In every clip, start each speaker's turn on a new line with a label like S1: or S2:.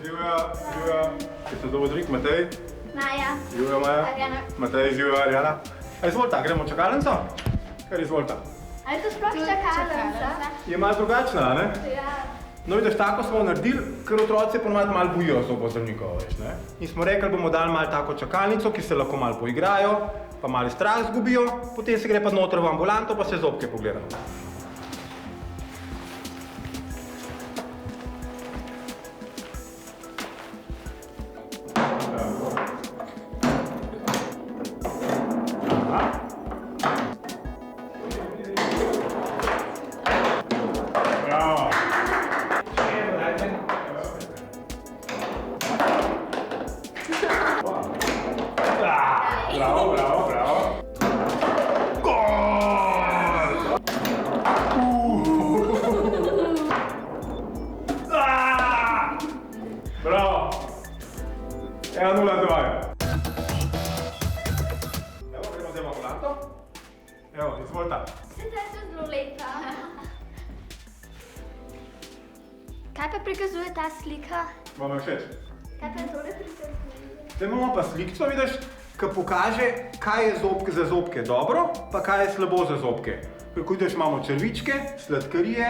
S1: Živja, živja. Kje se zobozdravnik? Matej?
S2: Maja.
S1: Živja, Maja.
S2: Arjana.
S1: Matej, živja, Arjana. Izvolite, gremo v čakalnico? Kar izvolite.
S2: A je to sploh čakalnica?
S1: Je malo drugačna, ne?
S2: Ja.
S1: No, vidiš, tako smo naredili, ker otroci ponovadi malo bojijo zobozdravnikov, veš, ne? In smo rekli, bomo dali malo tako čakalnico, ki se lahko malo poigrajo, pa malo strah zgubijo, potem se gre pa noter v ambulanto, pa se zobke pogledamo. Bravo. Bravo, bravo, bravo. Gol! Bravo. 1:0 za Majo. Evo, gremo zdaj v ambulanto. Evo, izvolite.
S2: Se da je to zelo lepa. Kaj pa prikazuje ta slika?
S1: Vam je všeč?
S2: Kaj pa tole prikazuje?
S1: Zdaj imamo pa slikco, vidiš, ki pokaže, kaj je za zobke dobro, pa kaj je slabo za zobke. Kako vidiš, imamo črvičke, sladkarije,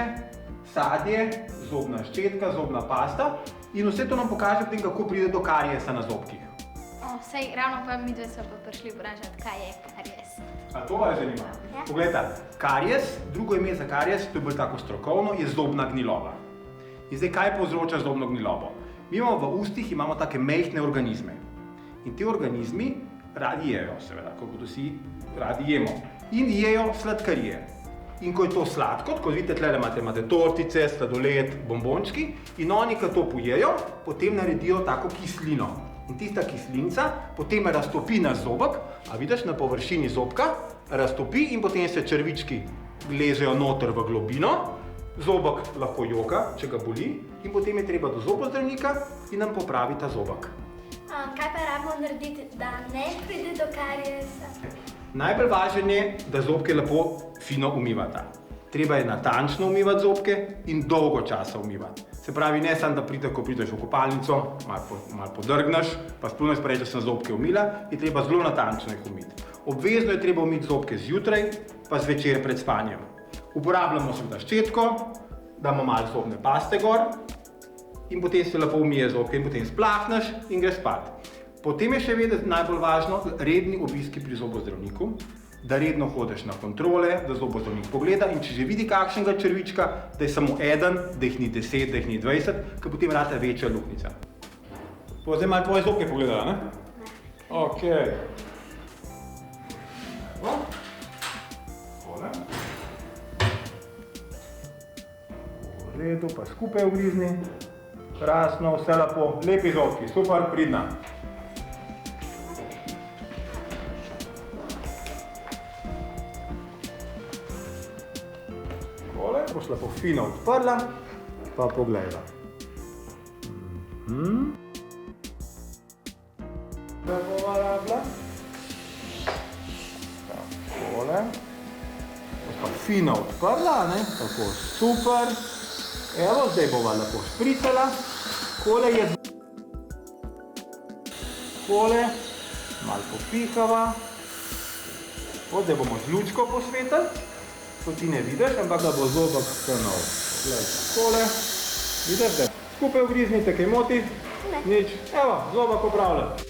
S1: sadje, zobna ščetka, zobna pasta in vse to nam pokaže potem, kako pride do kariesa na zobkih.
S3: Sej, ravno pa mi dve so pa prišli vprašati, kaj je karies.
S1: A to vas zanima?
S2: Ja.
S1: Poglejte, karies, drugo ime za karies, to je bolj tako strokovno, je zobna gniloba. In zdaj, kaj povzroča zobno gnilobo? Mi imamo v ustih take majhne organizme. In ti organizmi radi jejo, seveda, kot vsi radi jemo. In jejo sladkarije. In ko je to sladko, kot vidite, tle imate tortice, sladoled, bombončki, in oni, ko to pojejo, potem naredijo tako kislino. In tista kislinca potem raztopi na zobek, a vidiš, na površini zobka, raztopi in potem se črvički ležejo noter v globino, zobek lahko joka, če ga boli, in potem je treba do zobozdravnika in nam popravi ta zobek.
S2: Kaj pa rabimo narediti, da ne pride do kariesa?
S1: Najbolj važno je, da zobke lepo fino umivata. Treba je natančno umivati zobke in dolgo časa umivati. Se pravi, ne samo, da pride, ko prideš v kopalnico, malo podrgneš, pa splunaš pa reči, da sem zobke umila, je treba zelo natančno jih umiti. Obvezno je treba umiti zobke zjutraj, pa zvečer pred spanjem. Uporabljamo seveda ščetko, damo malo zobne paste gor in potem se lepo umije zobke in potem splahneš in greš spat. Potem je še vedeti najbolj važno redni obiski pri zobozdravniku, da redno hodiš na kontrole, da zobozdravnik pogleda in če že vidi kakšnega črvička, da je samo eden, da jih ni 10, da jih ni 20, ker potem rata večja luknjica. Bo zdaj malo tvoje zobke pogledala, ne? Ok. Tole. V redu, pa skupaj ugrizni. Krasno, vse lepo, lepi zobki, super, pridna. Tole boš lepo fino odprla, pa pogledala. Da bova rabila. Takole. Boš pa fino odprla, ne? Tako, super. Evo, zdaj bova lepo špricala. Kole je kole, malo popihava. Zdaj bomo z lučko posvetili. To ti ne vidiš, ampak da bo zobek stanov. Glej, takole. Vidiš, da skupaj ugriznite, kaj moti?
S2: Ne.
S1: Nič. Evo, zobek popravljen.